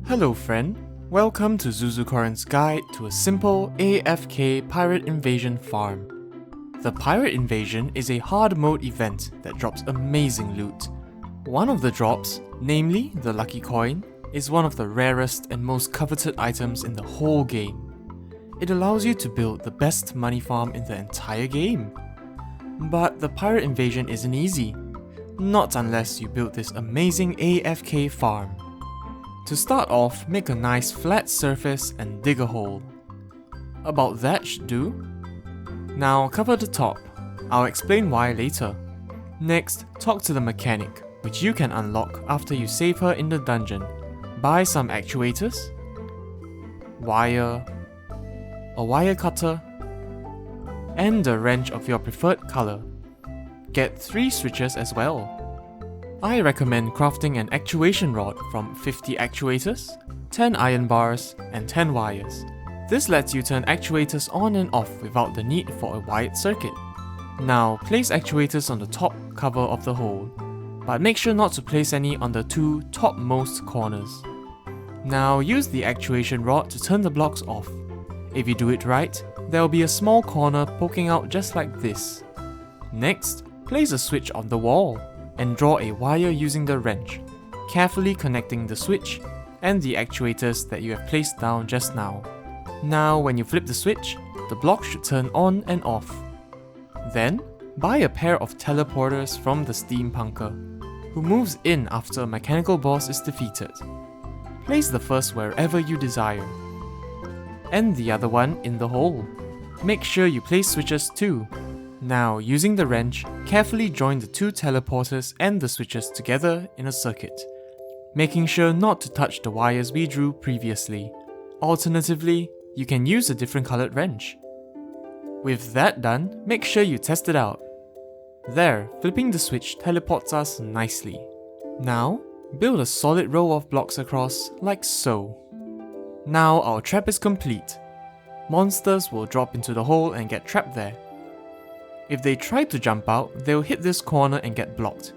Hello friend, welcome to Zuzucorn's guide to a simple AFK Pirate Invasion farm. The Pirate Invasion is a hard mode event that drops amazing loot. One of the drops, namely the lucky coin, is one of the rarest and most coveted items in the whole game. It allows you to build the best money farm in the entire game. But the Pirate Invasion isn't easy, not unless you build this amazing AFK farm. To start off, make a nice flat surface and dig a hole. About that should do. Now cover the top. I'll explain why later. Next, talk to the mechanic, which you can unlock after you save her in the dungeon. Buy some actuators, wire, a wire cutter, and a wrench of your preferred color. Get 3 switches as well. I recommend crafting an actuation rod from 50 actuators, 10 iron bars, and 10 wires. This lets you turn actuators on and off without the need for a wired circuit. Now place actuators on the top cover of the hole, but make sure not to place any on the 2 topmost corners. Now use the actuation rod to turn the blocks off. If you do it right, there will be a small corner poking out just like this. Next, place a switch on the wall and draw a wire using the wrench, carefully connecting the switch and the actuators that you have placed down just now. Now when you flip the switch, the block should turn on and off. Then, buy a pair of teleporters from the steampunker, who moves in after a mechanical boss is defeated. Place the first wherever you desire, and the other one in the hole. Make sure you place switches too. Now, using the wrench, carefully join the 2 teleporters and the switches together in a circuit, making sure not to touch the wires we drew previously. Alternatively, you can use a different colored wrench. With that done, make sure you test it out. There, flipping the switch teleports us nicely. Now, build a solid row of blocks across, like so. Now our trap is complete. Monsters will drop into the hole and get trapped there. If they try to jump out, they'll hit this corner and get blocked.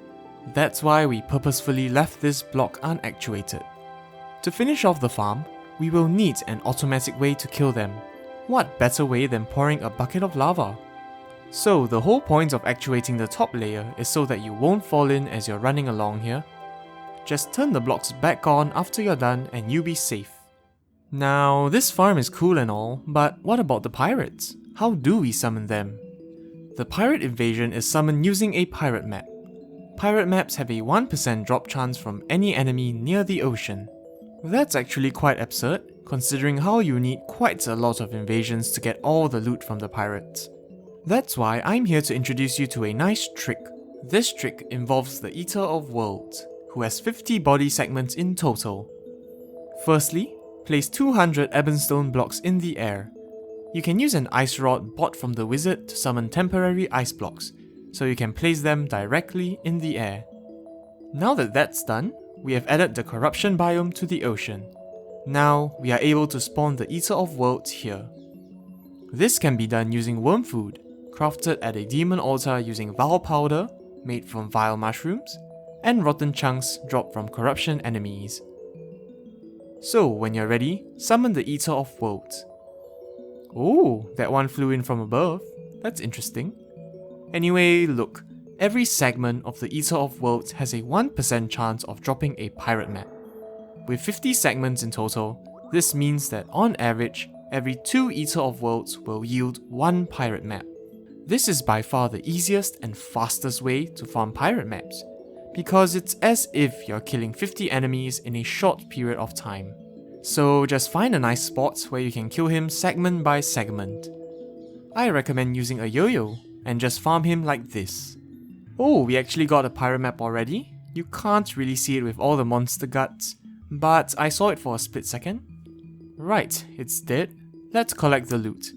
That's why we purposefully left this block unactuated. To finish off the farm, we will need an automatic way to kill them. What better way than pouring a bucket of lava? So the whole point of actuating the top layer is so that you won't fall in as you're running along here. Just turn the blocks back on after you're done and you'll be safe. Now, this farm is cool and all, but what about the pirates? How do we summon them? The Pirate Invasion is summoned using a pirate map. Pirate maps have a 1% drop chance from any enemy near the ocean. That's actually quite absurd, considering how you need quite a lot of invasions to get all the loot from the pirates. That's why I'm here to introduce you to a nice trick. This trick involves the Eater of Worlds, who has 50 body segments in total. Firstly, place 200 ebonstone blocks in the air. You can use an ice rod bought from the wizard to summon temporary ice blocks, so you can place them directly in the air. Now that that's done, we have added the corruption biome to the ocean. Now, we are able to spawn the Eater of Worlds here. This can be done using worm food, crafted at a demon altar using vile powder, made from vile mushrooms, and rotten chunks dropped from corruption enemies. So, when you're ready, summon the Eater of Worlds. Oh, that one flew in from above. That's interesting. Anyway, look, every segment of the Eater of Worlds has a 1% chance of dropping a pirate map. With 50 segments in total, this means that on average, every 2 Eater of Worlds will yield 1 pirate map. This is by far the easiest and fastest way to farm pirate maps, because it's as if you're killing 50 enemies in a short period of time. So just find a nice spot where you can kill him segment by segment. I recommend using a yo-yo and just farm him like this. Oh, we actually got a pirate map already. You can't really see it with all the monster guts, but I saw it for a split second. Right, it's dead. Let's collect the loot.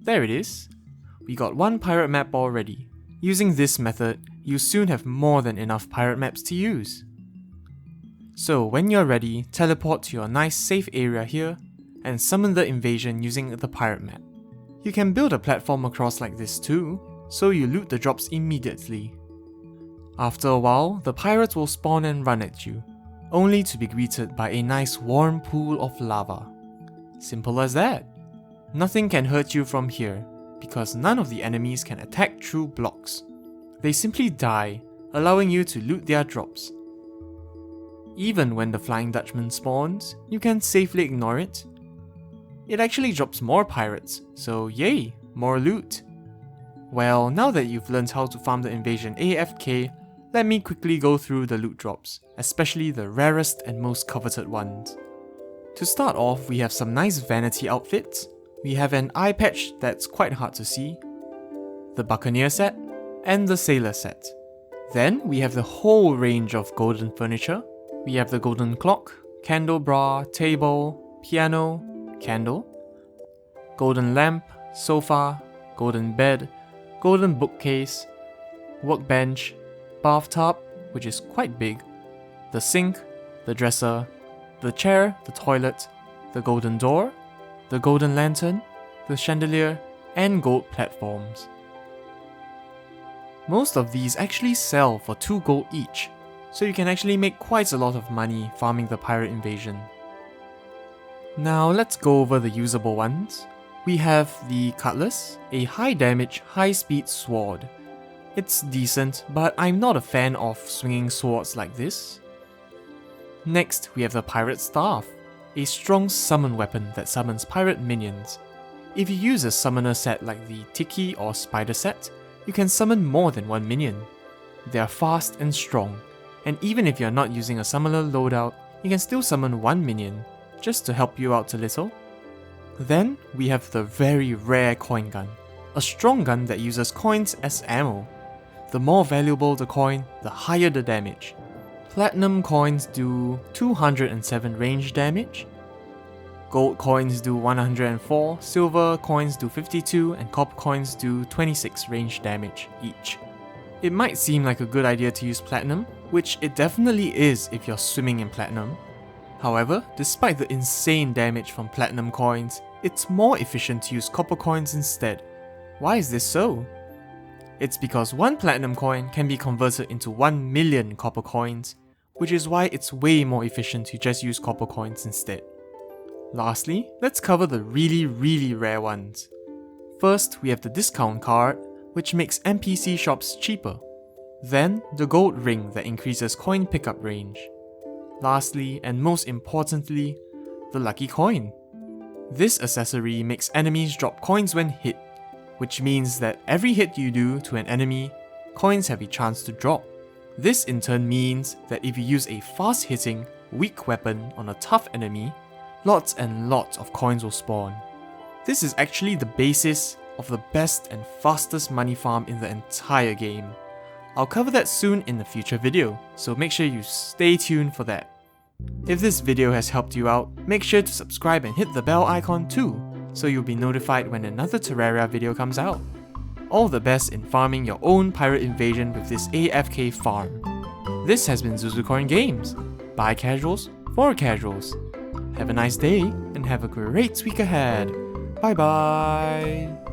There it is. We got 1 pirate map already. Using this method, you'll soon have more than enough pirate maps to use. So when you're ready, teleport to your nice safe area here and summon the invasion using the pirate map. You can build a platform across like this too, so you loot the drops immediately. After a while, the pirates will spawn and run at you. only to be greeted by a nice warm pool of lava. Simple as that. Nothing can hurt you from here, because none of the enemies can attack through blocks. They simply die, allowing you to loot their drops. Even when the Flying Dutchman spawns, you can safely ignore it. It actually drops more pirates, so yay, more loot. Well, now that you've learned how to farm the invasion AFK, let me quickly go through the loot drops, especially the rarest and most coveted ones. To start off, we have some nice vanity outfits. We have an eye patch that's quite hard to see, the Buccaneer set, and the Sailor set. Then we have the whole range of golden furniture. We have the golden clock, candle bra, table, piano, candle, golden lamp, sofa, golden bed, golden bookcase, workbench, bathtub, which is quite big, the sink, the dresser, the chair, the toilet, the golden door, the golden lantern, the chandelier, and gold platforms. Most of these actually sell for 2 gold each, so you can actually make quite a lot of money farming the pirate invasion. Now let's go over the usable ones. We have the Cutlass, a high damage, high speed sword. It's decent, but I'm not a fan of swinging swords like this. Next, we have the Pirate Staff, a strong summon weapon that summons pirate minions. If you use a summoner set like the Tiki or Spider set, you can summon more than 1 minion. They are fast and strong, and even if you're not using a summoner loadout, you can still summon 1 minion, just to help you out a little. Then, we have the very rare coin gun, a strong gun that uses coins as ammo. The more valuable the coin, the higher the damage. Platinum coins do 207 range damage, gold coins do 104, silver coins do 52, and copper coins do 26 range damage each. It might seem like a good idea to use platinum, which it definitely is if you're swimming in platinum. However, despite the insane damage from platinum coins, it's more efficient to use copper coins instead. Why is this so? It's because 1 platinum coin can be converted into 1 million copper coins, which is why it's way more efficient to just use copper coins instead. Lastly, let's cover the really rare ones. First, we have the discount card, which makes NPC shops cheaper. Then, the gold ring that increases coin pickup range. Lastly, and most importantly, the lucky coin. This accessory makes enemies drop coins when hit, which means that every hit you do to an enemy, coins have a chance to drop. This in turn means that if you use a fast-hitting, weak weapon on a tough enemy, lots and lots of coins will spawn. This is actually the basis of the best and fastest money farm in the entire game. I'll cover that soon in a future video, so make sure you stay tuned for that. If this video has helped you out, make sure to subscribe and hit the bell icon too, so you'll be notified when another Terraria video comes out. All the best in farming your own pirate invasion with this AFK farm. This has been Zuzucorn Games, by casuals, for casuals. Have a nice day, and have a great week ahead. Bye bye!